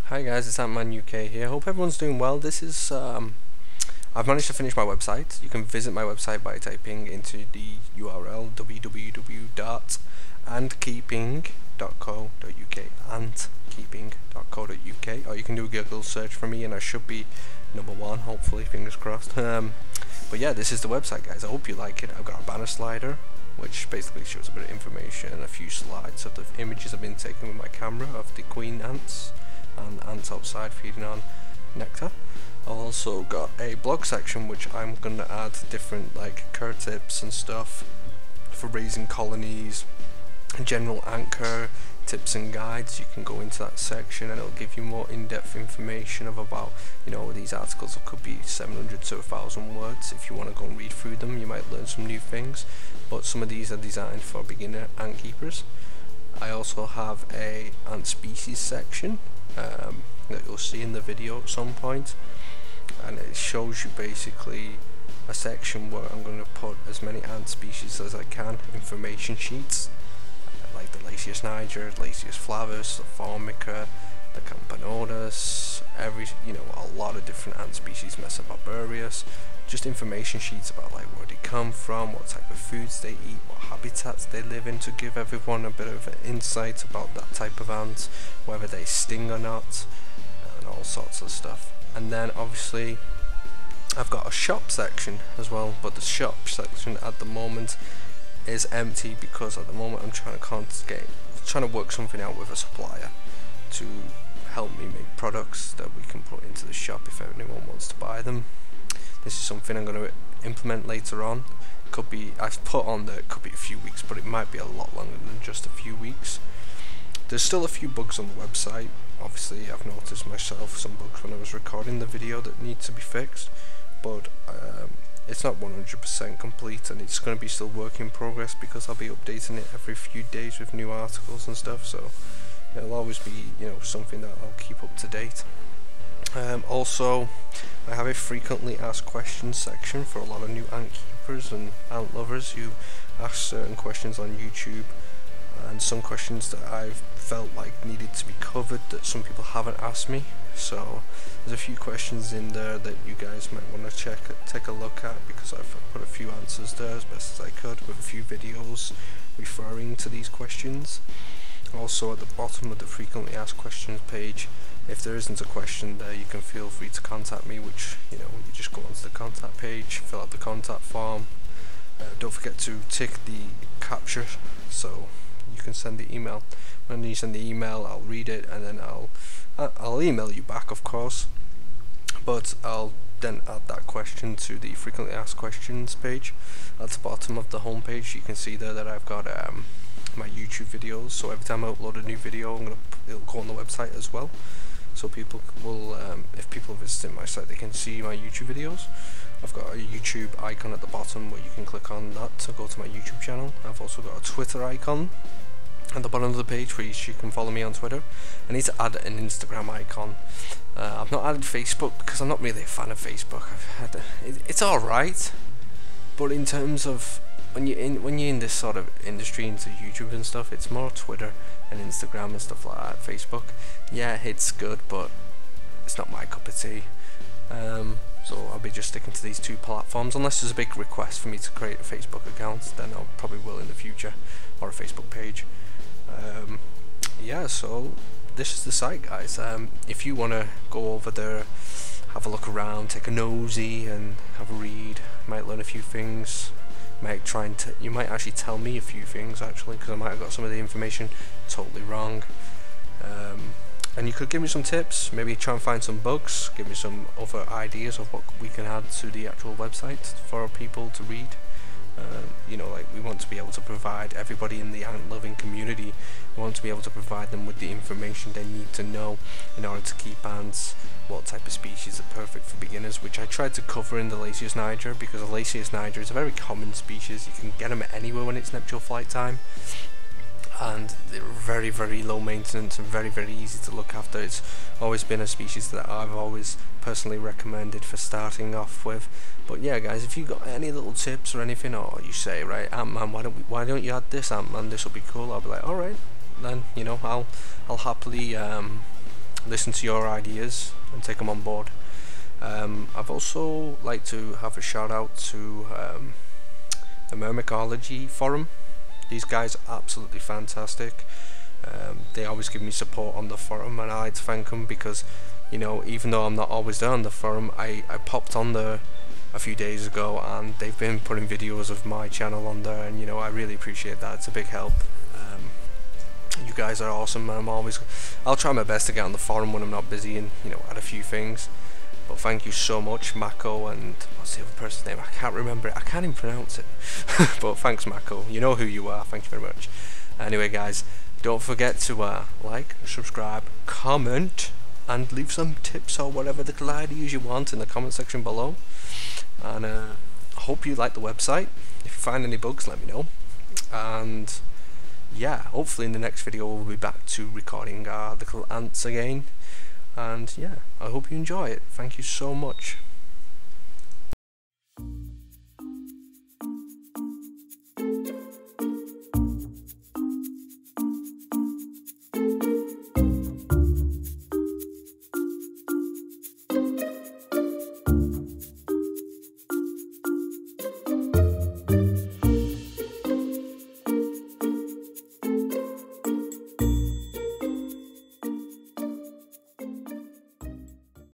Hi guys, it's AntManUK here. Hope everyone's doing well. This is I've managed to finish my website. You can visit my website by typing into the URL www.antkeeping.co.uk antkeeping.co.uk, or you can do a Google search for me and I should be #1, hopefully, fingers crossed. But yeah, this is the website, guys. I hope you like it. I've got a banner slider which basically shows a bit of information and a few slides of the images I've been taking with my camera of the queen ants and ants outside feeding on nectar. I've also got a blog section which I'm going to add different like care tips and stuff for raising colonies, general ant care tips and guides. You can go into that section and it'll give you more in-depth information of about, you know, these articles could be 700 to 1,000 words. If you want to go and read through them, you might learn some new things, but some of these are designed for beginner ant keepers. I also have a ant species section that you'll see in the video at some point, and it shows you basically a section where I'm going to put as many ant species as I can, information sheets like the Lasius niger, Lasius flavus, the Formica, the Campanodus, a lot of different ant species, Mesobarbarus, just information sheets about like where they come from, what type of foods they eat, what habitats they live in, to give everyone a bit of an insight about that type of ants, whether they sting or not, and all sorts of stuff. And then obviously I've got a shop section as well, but the shop section at the moment is empty because at the moment I'm trying to work something out with a supplier to help me make products that we can put into the shop if anyone wants to buy them. This is something I'm going to implement later on. Could be, I've put on that it could be a few weeks, but it might be a lot longer than just a few weeks. There's still a few bugs on the website. Obviously I've noticed myself some bugs when I was recording the video that need to be fixed, but it's not 100% complete, and it's going to be still work in progress because I'll be updating it every few days with new articles and stuff, so it'll always be, you know, something that I'll keep up to date. Also, I have a frequently asked questions section for a lot of new ant keepers and ant lovers who ask certain questions on YouTube, and some questions that I've felt like needed to be covered that some people haven't asked me. So there's a few questions in there that you guys might want to take a look at, because I've put a few answers there as best as I could with a few videos referring to these questions. Also at the bottom of the frequently asked questions page, if there isn't a question there, you can feel free to contact me, which, you know, you just go onto the contact page, fill out the contact form. Don't forget to tick the capture so you can send the email. When you send the email, I'll read it and then I'll email you back, of course, but I'll then add that question to the frequently asked questions page. At the bottom of the home page you can see there that I've got my YouTube videos, so every time I upload a new video it'll go on the website as well, so people will, if people visit my site, they can see my YouTube videos. I've got a YouTube icon at the bottom where you can click on that to go to my YouTube channel. I've also got a Twitter icon at the bottom of the page where you can follow me on Twitter. I need to add an Instagram icon. I've not added Facebook because I'm not really a fan of Facebook. It's alright, but in terms of when you're in this sort of industry into YouTube and stuff, it's more Twitter and Instagram and stuff like that. Facebook, yeah, it's good, but it's not my cup of tea. So I'll be just sticking to these two platforms, unless there's a big request for me to create a Facebook account, then I'll probably will in the future, or a Facebook page. Yeah, so this is the site, guys. If you want to go over there, have a look around, take a nosy and have a read, you might learn a few things. You might actually tell me a few things actually, because I might have got some of the information totally wrong. And you could give me some tips, maybe try and find some bugs, give me some other ideas of what we can add to the actual website for people to read. You know, like, we want to be able to provide everybody in the ant loving community, we want to be able to provide them with the information they need to know in order to keep ants, what type of species are perfect for beginners, which I tried to cover in the Lasius niger, because the Lasius niger is a very common species. You can get them anywhere when it's nuptial flight time, and they're very, very low maintenance and very, very easy to look after. It's always been a species that I've always personally recommended for starting off with. But yeah, guys, if you got any little tips or anything, or you say, right, Ant-Man, why don't you add this, Ant-Man, this will be cool, I'll be like, alright, then, you know, I'll happily listen to your ideas and take them on board. I've also like to have a shout out to the Myrmecology forum. These guys are absolutely fantastic. They always give me support on the forum, and I like to thank them because, you know, even though I'm not always there on the forum, I popped on there a few days ago and they've been putting videos of my channel on there, and you know, I really appreciate that. It's a big help. You guys are awesome, and I'll try my best to get on the forum when I'm not busy and, you know, add a few things. But thank you so much, Mako, and what's the other person's name? I can't remember it. I can't even pronounce it. But thanks, Mako. You know who you are. Thank you very much. Anyway, guys, don't forget to like, subscribe, comment, and leave some tips or whatever little ideas you want in the comment section below. And I hope you like the website. If you find any bugs, let me know. And yeah, hopefully in the next video we'll be back to recording our little ants again. And yeah, I hope you enjoy it. Thank you so much.